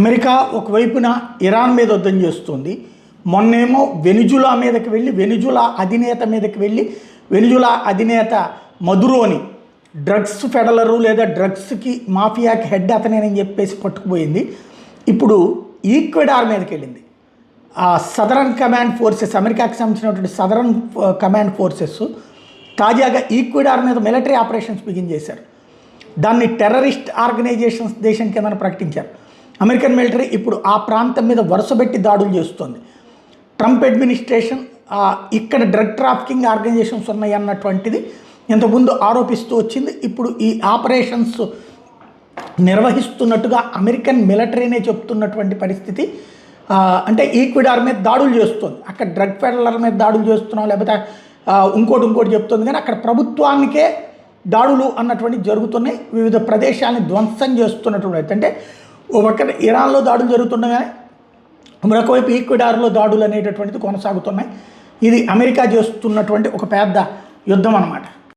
America ఒకవైపున Iran మీద యుద్ధం చేస్తుంది. మొన్నేమో వెనిజులా మీదకి వెళ్ళి వెనిజులా అధినేత మీదకి వెళ్ళి వెనిజులా అధినేత మదురోని డ్రగ్స్ ఫెడలరు లేదా డ్రగ్స్కి మాఫియాకి హెడ్ అతనేనని చెప్పేసి పట్టుకుపోయింది. ఇప్పుడు ఈక్వెడార్ మీదకి వెళ్ళింది. ఆ సదరన్ కమాండ్ ఫోర్సెస్, అమెరికాకి సంబంధించినటువంటి సదరన్ కమాండ్ ఫోర్సెస్ తాజాగా ఈక్వెడార్ మీద మిలిటరీ ఆపరేషన్స్ బిగిన్ చేశారు. దాన్ని టెర్రరిస్ట్ ఆర్గనైజేషన్స్ దేశం కింద ప్రకటించారు. అమెరికన్ మిలిటరీ ఇప్పుడు ఆ ప్రాంతం మీద వరుసపెట్టి దాడులు చేస్తుంది. ట్రంప్ అడ్మినిస్ట్రేషన్ ఇక్కడ డ్రగ్ ట్రాఫికింగ్ ఆర్గనైజేషన్స్ ఉన్నాయి అన్నటువంటిది ఇంతకుముందు ఆరోపిస్తూ వచ్చింది. ఇప్పుడు ఈ ఆపరేషన్స్ నిర్వహిస్తున్నట్టుగా అమెరికన్ మిలిటరీనే చెప్తున్నటువంటి పరిస్థితి. అంటే ఈక్వెడార్ మీద దాడులు చేస్తుంది. అక్కడ డ్రగ్ ఫెడలర్ మీద దాడులు చేస్తున్నాం లేకపోతే ఇంకోటి చెప్తుంది, కానీ అక్కడ ప్రభుత్వానికే దాడులు అన్నటువంటి జరుగుతున్నాయి. వివిధ ప్రదేశాలని ధ్వంసం చేస్తున్నటువంటి, అంటే ఓ పక్కన ఇరాన్లో దాడులు జరుగుతుండగానే మరొకవైపు ఈక్వెడార్లో దాడులు అనేటటువంటిది కొనసాగుతున్నాయి. ఇది అమెరికా చేస్తున్నటువంటి ఒక పెద్ద యుద్ధం అన్నమాట.